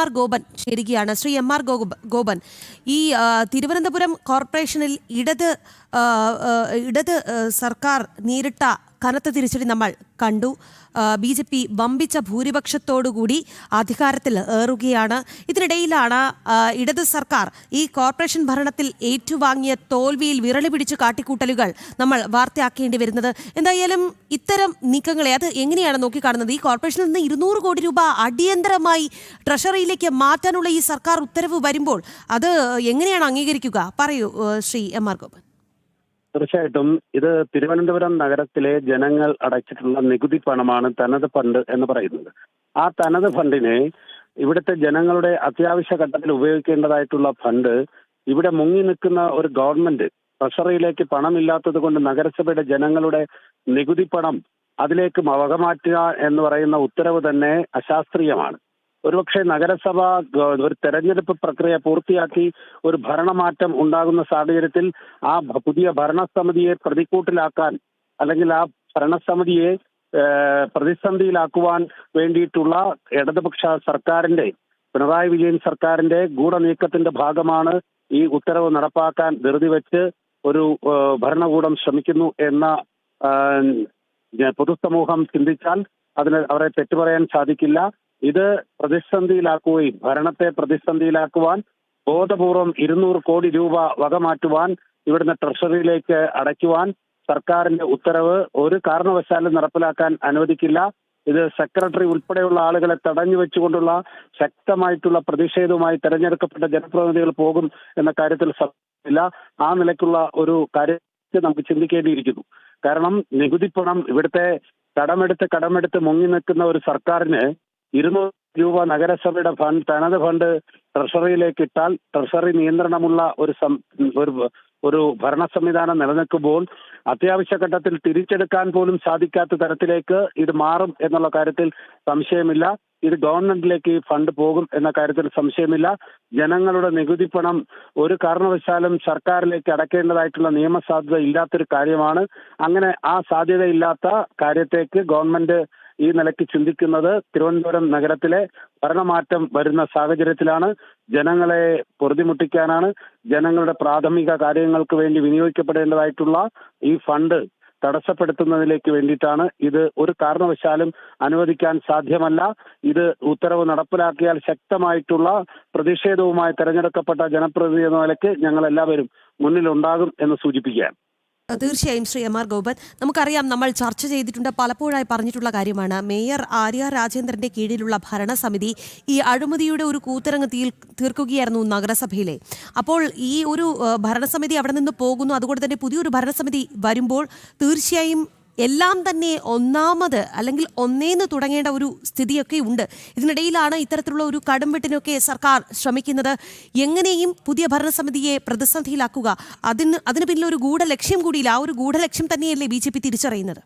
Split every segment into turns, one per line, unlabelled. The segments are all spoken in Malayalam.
ആർ ഗോപൻ ചേരുകയാണ്. ശ്രീ എം ആർ ഗോപൻ, ഈ തിരുവനന്തപുരം കോർപ്പറേഷനിൽ ഇടത് സർക്കാർ നേരിട്ട കനത്ത തിരിച്ചടി നമ്മൾ കണ്ടു. BJP വമ്പിച്ച ഭൂരിപക്ഷത്തോടുകൂടി അധികാരത്തിൽ ഏറുകയാണ്. ഇതിനിടയിലാണ് ഇടത് സർക്കാർ ഈ കോർപ്പറേഷൻ ഭരണത്തിൽ ഏറ്റുവാങ്ങിയ തോൽവിയിൽ വിരളി പിടിച്ച് കാട്ടിക്കൂട്ടലുകൾ നമ്മൾ വാർത്തയാക്കേണ്ടി വരുന്നത്. എന്തായാലും ഇത്തരം നീക്കങ്ങളെ അത് എങ്ങനെയാണ് നോക്കിക്കാണുന്നത്? ഈ കോർപ്പറേഷനിൽ നിന്ന് 200 കോടി രൂപ അടിയന്തരമായി ട്രഷറിയിലേക്ക് മാറ്റാനുള്ള ഈ സർക്കാർ ഉത്തരവ് വരുമ്പോൾ അത് എങ്ങനെയാണ് അംഗീകരിക്കുക? പറയൂ ശ്രീ എം ആർ ഗോപൻ.
തീർച്ചയായിട്ടും ഇത് തിരുവനന്തപുരം നഗരത്തിലെ ജനങ്ങൾ അടച്ചിട്ടുള്ള നികുതി പണമാണ് തനത് ഫണ്ട് എന്ന് പറയുന്നത്. ആ തനത് ഫണ്ടിനെ ഇവിടുത്തെ ജനങ്ങളുടെ അത്യാവശ്യ ഘട്ടത്തിൽ ഉപയോഗിക്കേണ്ടതായിട്ടുള്ള ഫണ്ട് ഇവിടെ മുങ്ങി നിൽക്കുന്ന ഒരു ഗവൺമെന്റ് ട്രഷറിയിലേക്ക് പണമില്ലാത്തത് കൊണ്ട് നഗരസഭയുടെ ജനങ്ങളുടെ നികുതി പണം അതിലേക്ക് വകമാറ്റുക എന്ന് പറയുന്ന ഉത്തരവ് തന്നെ അശാസ്ത്രീയമാണ്. ഒരുപക്ഷെ നഗരസഭ ഒരു തെരഞ്ഞെടുപ്പ് പ്രക്രിയ പൂർത്തിയാക്കി ഒരു ഭരണമാറ്റം ഉണ്ടാകുന്ന സാഹചര്യത്തിൽ ആ പുതിയ ഭരണസമിതിയെ പ്രതിക്കൂട്ടിലാക്കാൻ അല്ലെങ്കിൽ ആ ഭരണസമിതിയെ പ്രതിസന്ധിയിലാക്കുവാൻ വേണ്ടിയിട്ടുള്ള ഇടതുപക്ഷ സർക്കാരിന്റെ പിണറായി വിജയൻ സർക്കാരിന്റെ ഗൂഢനീക്കത്തിന്റെ ഭാഗമാണ് ഈ ഉത്തരവ് നടപ്പാക്കാൻ ധൃതി വെച്ച് ഒരു ഭരണകൂടം ശ്രമിക്കുന്നു എന്ന പൊതുസമൂഹം ചിന്തിച്ചാൽ അതിന് അവരെ തെറ്റുപറയാൻ സാധിക്കില്ല. ഇത് പ്രതിസന്ധിയിലാക്കുകയും ഭരണത്തെ പ്രതിസന്ധിയിലാക്കുവാൻ ബോധപൂർവം 200 കോടി രൂപ വകമാറ്റുവാൻ ഇവിടുന്ന് ട്രഷറിയിലേക്ക് അടയ്ക്കുവാൻ സർക്കാരിന്റെ ഉത്തരവ് ഒരു കാരണവശാലും നടപ്പിലാക്കാൻ അനുവദിക്കില്ല. ഇത് സെക്രട്ടറി ഉൾപ്പെടെയുള്ള ആളുകളെ തടഞ്ഞു വെച്ചുകൊണ്ടുള്ള ശക്തമായിട്ടുള്ള പ്രതിഷേധവുമായി തെരഞ്ഞെടുക്കപ്പെട്ട ജനപ്രതിനിധികൾ പോകും എന്ന കാര്യത്തിൽ സത്യമില്ല. ആ നിലയ്ക്കുള്ള ഒരു കാര്യം നമുക്ക് ചിന്തിക്കേണ്ടിയിരിക്കുന്നു. കാരണം നികുതി പണം ഇവിടുത്തെ കടമെടുത്ത് മുങ്ങി നിൽക്കുന്ന ഒരു സർക്കാരിന് 200 രൂപ നഗരസഭയുടെ തനത് ഫണ്ട് ട്രഷറിയിലേക്ക് ഇട്ടാൽ ട്രഷറി നിയന്ത്രണമുള്ള ഒരു ഭരണ സംവിധാനം നിലനിൽക്കുമ്പോൾ അത്യാവശ്യ ഘട്ടത്തിൽ തിരിച്ചെടുക്കാൻ പോലും സാധിക്കാത്ത തരത്തിലേക്ക് ഇത് മാറും എന്നുള്ള കാര്യത്തിൽ സംശയമില്ല. ഇത് ഗവൺമെന്റിലേക്ക് ഈ ഫണ്ട് പോകും എന്ന കാര്യത്തിൽ സംശയമില്ല. ജനങ്ങളുടെ നികുതി പണം ഒരു കാരണവശാലും സർക്കാരിലേക്ക് അടയ്ക്കേണ്ടതായിട്ടുള്ള നിയമസാധ്യത ഇല്ലാത്തൊരു കാര്യമാണ്. അങ്ങനെ ആ സാധ്യതയില്ലാത്ത കാര്യത്തേക്ക് ഗവൺമെന്റ് ഈ നിലയ്ക്ക് ചിന്തിക്കുന്നത് തിരുവനന്തപുരം നഗരത്തിലെ ഭരണമാറ്റം വരുന്ന സാഹചര്യത്തിലാണ്. ജനങ്ങളെ പൊറുതിമുട്ടിക്കാനാണ്. ജനങ്ങളുടെ പ്രാഥമിക കാര്യങ്ങൾക്ക് വേണ്ടി വിനിയോഗിക്കപ്പെടേണ്ടതായിട്ടുള്ള ഈ ഫണ്ട് തടസ്സപ്പെടുത്തുന്നതിലേക്ക് വേണ്ടിയിട്ടാണ്. ഇത് ഒരു കാരണവശാലും അനുവദിക്കാൻ സാധ്യമല്ല. ഇത് ഉത്തരവ് നടപ്പിലാക്കിയാൽ ശക്തമായിട്ടുള്ള പ്രതിഷേധവുമായി തെരഞ്ഞെടുക്കപ്പെട്ട ജനപ്രതിനിധി എന്ന നിലയ്ക്ക് ഞങ്ങൾ എല്ലാവരും മുന്നിലുണ്ടാകും എന്ന് സൂചിപ്പിക്കുകയാണ്.
തീർച്ചയായും ശ്രീ എം ആർ ഗോപൻ, നമുക്കറിയാം, നമ്മൾ ചർച്ച ചെയ്തിട്ടുണ്ട്, പലപ്പോഴായി പറഞ്ഞിട്ടുള്ള കാര്യമാണ്. മേയർ ആര്യ രാജേന്ദ്രന്റെ കീഴിലുള്ള ഭരണസമിതി ഈ അഴിമതിയുടെ ഒരു കൂത്തരങ്ങ് തീർക്കുകയായിരുന്നു നഗരസഭയിലെ. അപ്പോൾ ഈ ഒരു ഭരണസമിതി അവിടെ നിന്ന് പോകുന്നു. അതുകൊണ്ട് തന്നെ പുതിയൊരു ഭരണസമിതി വരുമ്പോൾ തീർച്ചയായും എല്ലാം തന്നെ ഒന്നാമത് അല്ലെങ്കിൽ ഒന്നേന്ന് തുടങ്ങേണ്ട ഒരു സ്ഥിതിയൊക്കെ ഉണ്ട്. ഇതിനിടയിലാണ് ഇത്തരത്തിലുള്ള ഒരു കടുംവെട്ടിനൊക്കെ സർക്കാർ ശ്രമിക്കുന്നത്. എങ്ങനെയും പുതിയ ഭരണസമിതിയെ പ്രതിസന്ധിയിലാക്കുക, അതിന് പിന്നിൽ ഒരു ഗൂഢലക്ഷ്യം കൂടിയില്ല. ആ ഒരു ഗൂഢലക്ഷ്യം തന്നെയല്ലേ BJP തിരിച്ചറിയുന്നത്?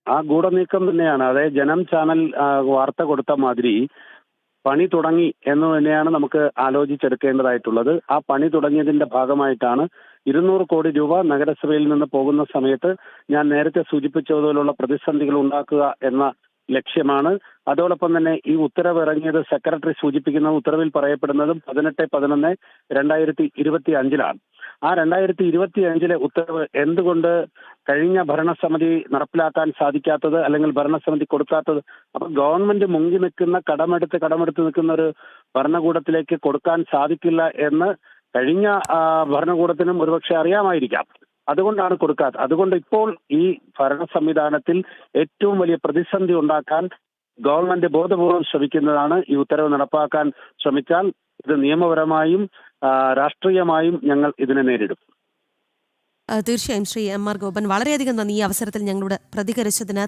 ആ ഗൂഢനീക്കം തന്നെയാണ്. അതായത് ജനം ചാനൽ വാർത്ത കൊടുത്ത മാതിരി പണി തുടങ്ങി എന്ന് തന്നെയാണ് നമുക്ക് ആലോചിച്ചെടുക്കേണ്ടതായിട്ടുള്ളത്. ആ പണി തുടങ്ങിയതിന്റെ ഭാഗമായിട്ടാണ് 200 കോടി രൂപ നഗരസഭയിൽ നിന്ന് പോകുന്ന സമയത്ത് ഞാൻ നേരത്തെ സൂചിപ്പിച്ചതുപോലുള്ള പ്രതിസന്ധികൾ ഉണ്ടാക്കുക എന്ന ലക്ഷ്യമാണ്. അതോടൊപ്പം തന്നെ ഈ ഉത്തരവ് ഇറങ്ങിയത് സെക്രട്ടറി സൂചിപ്പിക്കുന്ന ഉത്തരവിൽ പറയപ്പെടുന്നതും 18/11/2025 ആ 2025 ഉത്തരവ് എന്തുകൊണ്ട് കഴിഞ്ഞ ഭരണസമിതി നടപ്പിലാക്കാൻ സാധിക്കാത്തത് അല്ലെങ്കിൽ ഭരണസമിതി കൊടുക്കാത്തത്? അപ്പൊ ഗവൺമെന്റ് മുങ്ങി നിൽക്കുന്ന കടമെടുത്ത് നിൽക്കുന്ന ഒരു ഭരണകൂടത്തിലേക്ക് കൊടുക്കാൻ സാധിക്കില്ല എന്ന് കഴിഞ്ഞ ഭരണകൂടത്തിനും ഒരുപക്ഷെ അറിയാമായിരിക്കാം. അതുകൊണ്ടാണ് കൊടുക്കാത്തത്. അതുകൊണ്ട് ഇപ്പോൾ ഈ ഭരണ സംവിധാനത്തിൽ ഏറ്റവും വലിയ പ്രതിസന്ധി ഉണ്ടാക്കാൻ ഗവൺമെന്റ് ബോധപൂർവം ശ്രമിക്കുന്നതാണ്. ഈ ഉത്തരവ് നടപ്പാക്കാൻ ശ്രമിച്ചാൽ ഇത് നിയമപരമായും രാഷ്ട്രീയമായും ഞങ്ങൾ ഇതിനെ നേരിടും.
തീർച്ചയായും ശ്രീ എം ആർ ഗോപൻ, വളരെയധികം നന്ദി ഈ അവസരത്തിൽ ഞങ്ങളോട് പ്രതികരിച്ചതിന്.